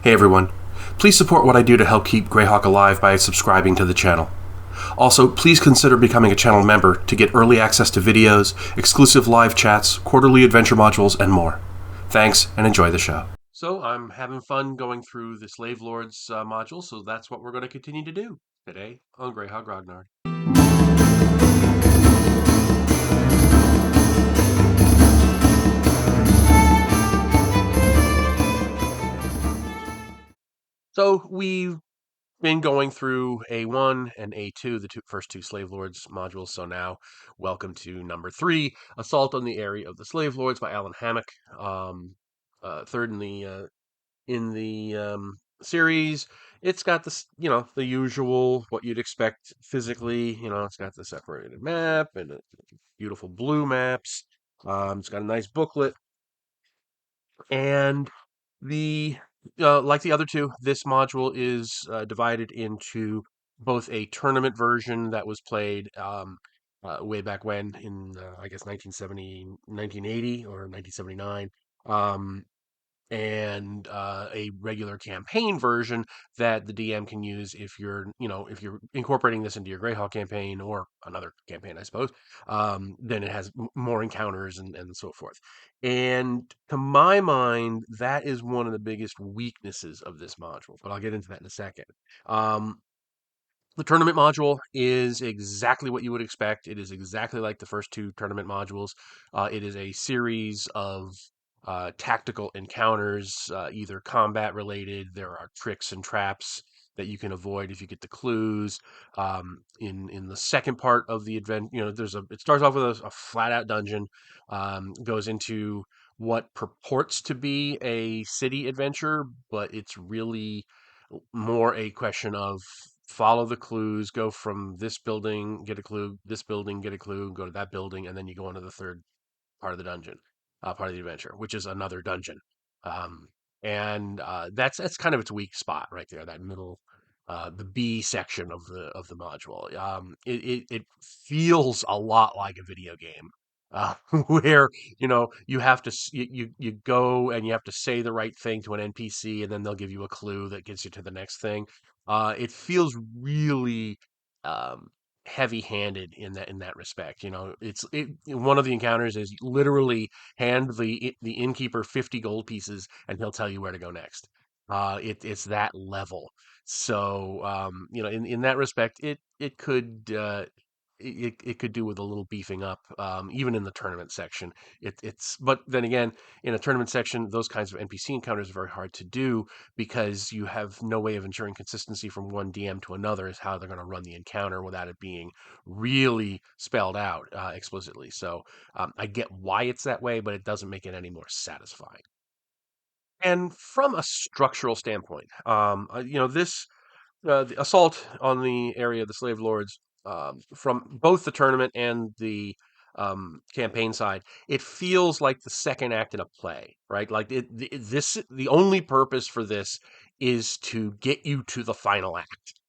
Hey everyone. Please support what I do to help keep Greyhawk alive by subscribing to the channel. Also, please consider becoming a channel member to get early access to videos, exclusive live chats, quarterly adventure modules, and more. Thanks, and enjoy the show. So, I'm having fun going through the Slave Lords module, so that's what we're going to continue to do today on Greyhawk Grognard. So, we've been going through A1 and A2, the first two Slave Lords modules. So now, welcome to number 3, Assault on the Aerie of the Slave Lords by Alan Hammock. Third in the series. It's got this, the usual what you'd expect physically. It's got the separated map and beautiful blue maps. It's got a nice booklet and the like the other two, this module is divided into both a tournament version that was played way back when in I guess 1970, 1980 or 1979, and a regular campaign version that the DM can use if you're incorporating this into your Greyhawk campaign or another campaign, I suppose. Then it has more encounters and so forth. And to my mind, that is one of the biggest weaknesses of this module. But I'll get into that in a second. Um, the tournament module is exactly what you would expect. It is exactly like the first two tournament modules. It is a series of tactical encounters, either combat related. There are tricks and traps that you can avoid if you get the clues. In the second part of the event, it starts off with a flat out dungeon, goes into what purports to be a city adventure, but it's really more a question of follow the clues, go from this building, get a clue, this building, get a clue, go to that building, and then you go into the third part of the dungeon, part of the adventure, which is another dungeon. Um, and that's kind of its weak spot right there, that middle, the B section of the module. It feels a lot like a video game. Where you have to you go and you have to say the right thing to an NPC and then they'll give you a clue that gets you to the next thing. It feels really um, heavy-handed in that respect. One of the encounters is literally hand the innkeeper 50 gold pieces and he'll tell you where to go next. It's that level. So in that respect, it could do with a little beefing up, even in the tournament section. But then again, in a tournament section, those kinds of NPC encounters are very hard to do because you have no way of ensuring consistency from one DM to another is how they're going to run the encounter without it being really spelled out explicitly. So I get why it's that way, but it doesn't make it any more satisfying. And from a structural standpoint, this the assault on the area of the slave lords, from both the tournament and the campaign side, it feels like the second act in a play, right? Like the only purpose for this is to get you to the final act,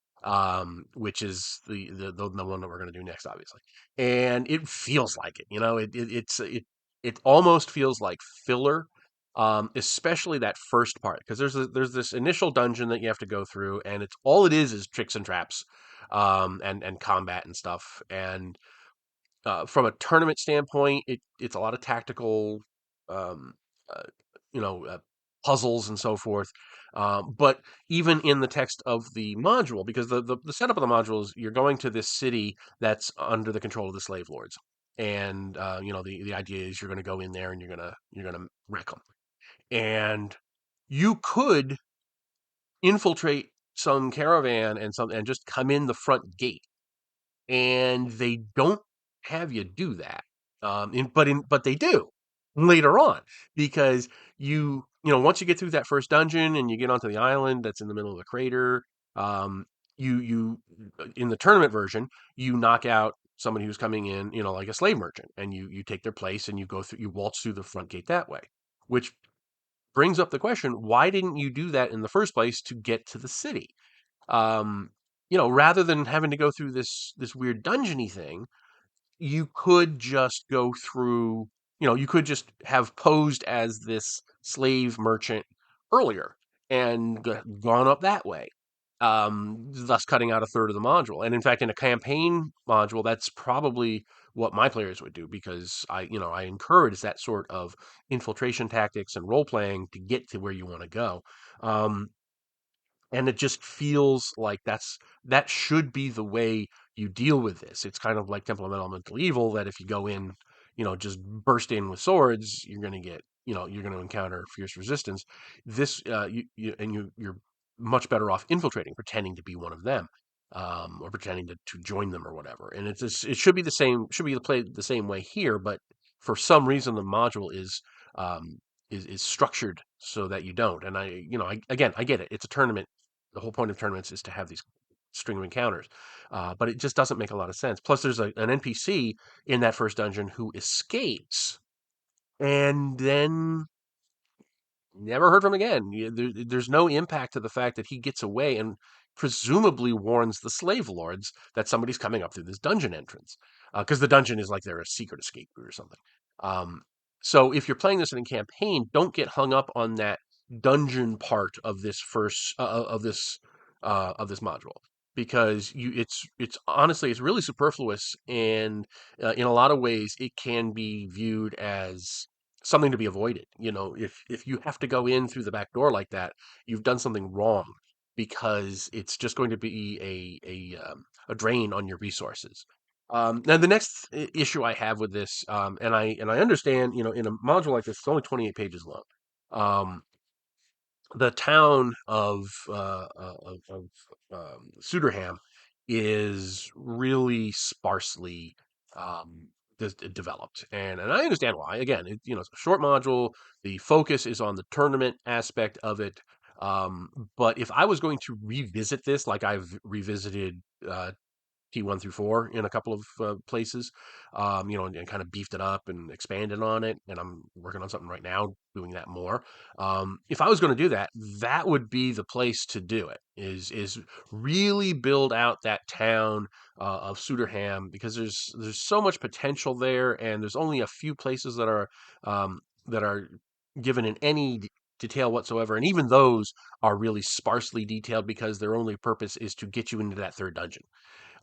which is the one that we're going to do next, obviously. And it feels like it, it almost feels like filler, especially that first part, because there's this initial dungeon that you have to go through, and it's all it is tricks and traps, and combat and stuff. And from a tournament standpoint, it's a lot of tactical, um, uh, you know, uh, puzzles and so forth. But even in the text of the module, because the setup of the module is you're going to this city that's under the control of the slave lords, and the idea is you're going to go in there and you're gonna wreck them, and you could infiltrate some caravan and just come in the front gate, and they don't have you do that. But they do later on, because once you get through that first dungeon and you get onto the island that's in the middle of the crater, um, you in the tournament version you knock out somebody who's coming in, like a slave merchant, and you take their place and you waltz through the front gate that way, which brings up the question: why didn't you do that in the first place to get to the city? Rather than having to go through this weird dungeony thing, you could just go through. You could just have posed as this slave merchant earlier, and gone up that way, thus cutting out a third of the module. And in fact, in a campaign module, that's probably what my players would do, because I encourage that sort of infiltration tactics and role playing to get to where you want to go. Um, and it just feels like that should be the way you deal with this. It's kind of like Temple of Elemental Evil, that if you go in, just burst in with swords, you're going to get, you're going to encounter fierce resistance. This, you're much better off infiltrating, pretending to be one of them, or pretending to join them or whatever. And it's just, it should be the same, should be played the same way here, but for some reason the module um, is structured so that you don't. And again, I get it. It's a tournament. The whole point of tournaments is to have these string of encounters, but it just doesn't make a lot of sense. Plus, there's an NPC in that first dungeon who escapes and then never heard from again. There's no impact to the fact that he gets away and presumably warns the slave lords that somebody's coming up through this dungeon entrance, because the dungeon is like they're a secret escape route or something. Um, so if you're playing this in a campaign, don't get hung up on that dungeon part of this first of this module, because it's honestly it's really superfluous, and in a lot of ways it can be viewed as something to be avoided. If you have to go in through the back door like that, you've done something wrong, because it's just going to be a drain on your resources. Now, the next issue I have with this, and I understand, in a module like this, it's only 28 pages long. Um, the town of Suderham is really sparsely um, developed, and I understand why. Again, it's a short module. The focus is on the tournament aspect of it. But if I was going to revisit this, like I've revisited T1 through 4 in a couple of places, and kind of beefed it up and expanded on it. And I'm working on something right now doing that more. If I was going to do that, that would be the place to do it. Is really build out that town of Suderham, because there's so much potential there, and there's only a few places that are given in any detail whatsoever, and even those are really sparsely detailed, because their only purpose is to get you into that third dungeon,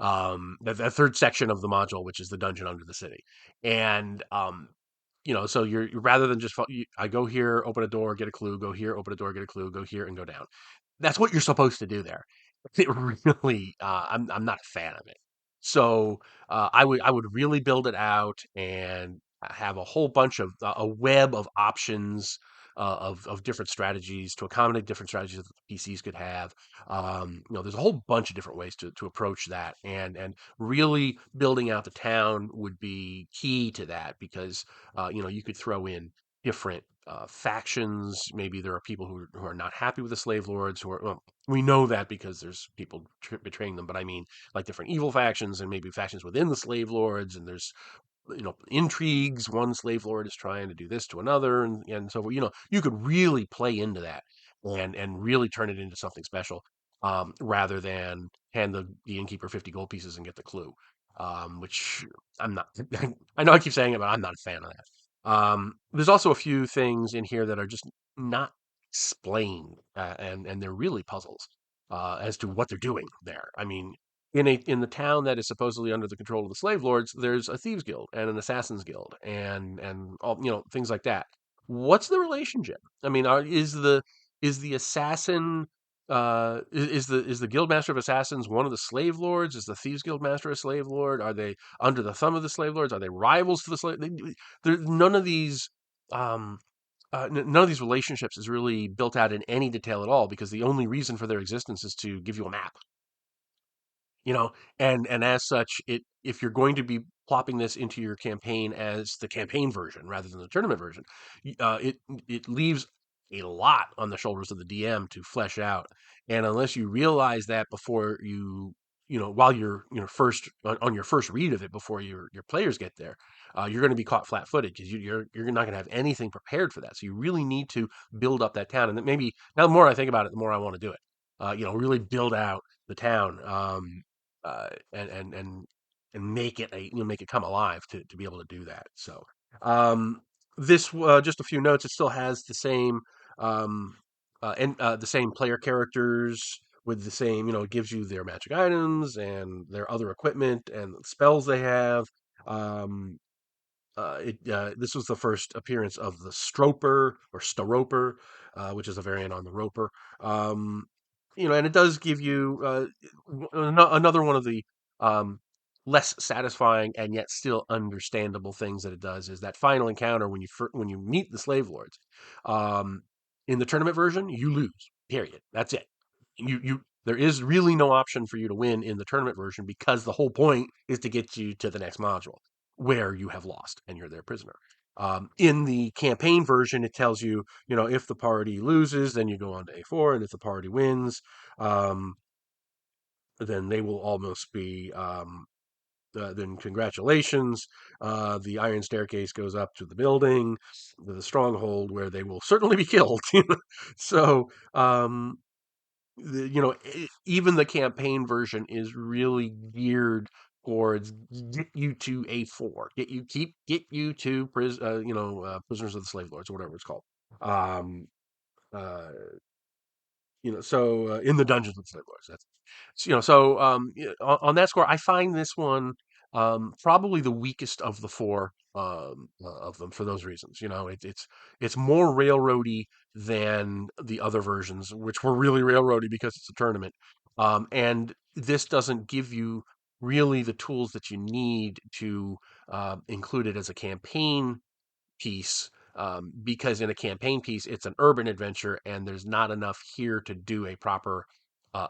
that third section of the module, which is the dungeon under the city. And so rather than just I go here, open a door, get a clue, go here, open a door, get a clue, go here, and go down. That's what you're supposed to do there. It really, I'm not a fan of it. So I would really build it out and have a whole bunch of a web of options, of different strategies to accommodate different strategies that the PCs could have. There's a whole bunch of different ways to approach that, and really building out the town would be key to that, because you could throw in different factions. Maybe there are people who are not happy with the slave lords, who are, well, we know that because there's people betraying them, but I mean, like, different evil factions, and maybe factions within the slave lords, and there's intrigues. One slave lord is trying to do this to another, and so you could really play into that, and really turn it into something special, rather than hand the innkeeper 50 gold pieces and get the clue, which I'm not. I know I keep saying it, but I'm not a fan of that. There's also a few things in here that are just not explained, and they're really puzzles as to what they're doing there. I mean, in the town that is supposedly under the control of the slave lords, there's a thieves guild and an assassins guild, and all, things like that. What's the relationship? I mean, is the assassin is the guild master of assassins one of the slave lords? Is the thieves guild master a slave lord? Are they under the thumb of the slave lords? Are they rivals to the slave? None of these. Um, None of these relationships is really built out in any detail at all, because the only reason for their existence is to give you a map, you know and as such, if you're going to be plopping this into your campaign as the campaign version rather than the tournament version, it leaves a lot on the shoulders of the DM to flesh out. And unless you realize that before while you're first on your first read of it, before your players get there, you're going to be caught flat-footed, because you're not going to have anything prepared for that. So you really need to build up that town. And that, maybe now, the more I think about it, the more I want to do it. Really build out the town, and make it come alive to be able to do that. So, um, this just a few notes. It still has the same um, and the same player characters with the same, it gives you their magic items and their other equipment and spells they have. Um, this was the first appearance of the Stroper or Staroper, which is a variant on the Roper. Um, and it does give you another one of the um, less satisfying and yet still understandable things that it does is that final encounter when you meet the slave lords. Um, in the tournament version, you lose. Period. That's it. You there is really no option for you to win in the tournament version because the whole point is to get you to the next module where you have lost and you're their prisoner. In the campaign version, it tells you, if the party loses, then you go on to A4, and if the party wins, um, then they will almost be. Then congratulations. The iron staircase goes up to the building, the stronghold, where they will certainly be killed. So, even the campaign version is really geared towards get you to A4, get you to prisoners of the slave lords or whatever it's called. Um, uh, in the dungeons with slave lords, that's on that score, I find this one probably the weakest of the four of them for those reasons. It's more railroady than the other versions, which were really railroady because it's a tournament. And this doesn't give you really the tools that you need to include it as a campaign piece, because in a campaign piece it's an urban adventure and there's not enough here to do a proper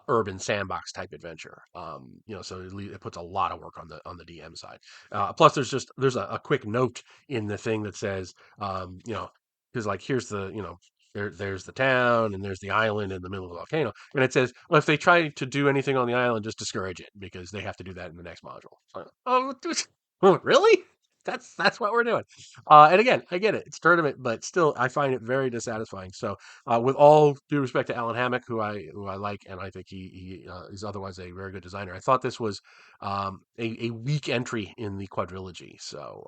urban sandbox type adventure. So it puts a lot of work on the DM side. Plus there's a quick note in the thing that says, because like here's the there's the town and there's the island in the middle of the volcano, and it says, well, if they try to do anything on the island, just discourage it because they have to do that in the next module. So, oh, really? That's what we're doing. And again, I get it. It's tournament, but still, I find it very dissatisfying. So, with all due respect to Alan Hammock, who I like, and I think he is otherwise a very good designer, I thought this was a weak entry in the quadrilogy. So,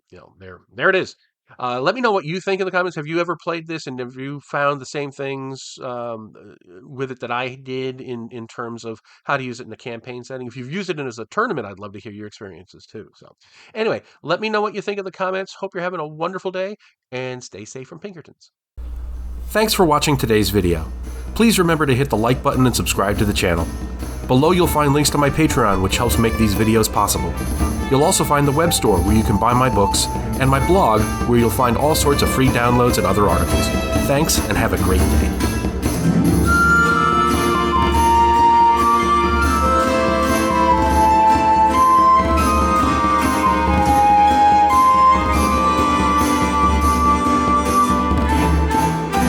there it is. Let me know what you think in the comments. Have you ever played this, and have you found the same things with it that I did in terms of how to use it in a campaign setting? If you've used it as a tournament, I'd love to hear your experiences too. So, anyway, let me know what you think in the comments. Hope you're having a wonderful day, and stay safe from Pinkertons. Thanks for watching today's video. Please remember to hit the like button and subscribe to the channel. Below you'll find links to my Patreon, which helps make these videos possible. You'll also find the web store where you can buy my books, and my blog where you'll find all sorts of free downloads and other articles. Thanks, and have a great day.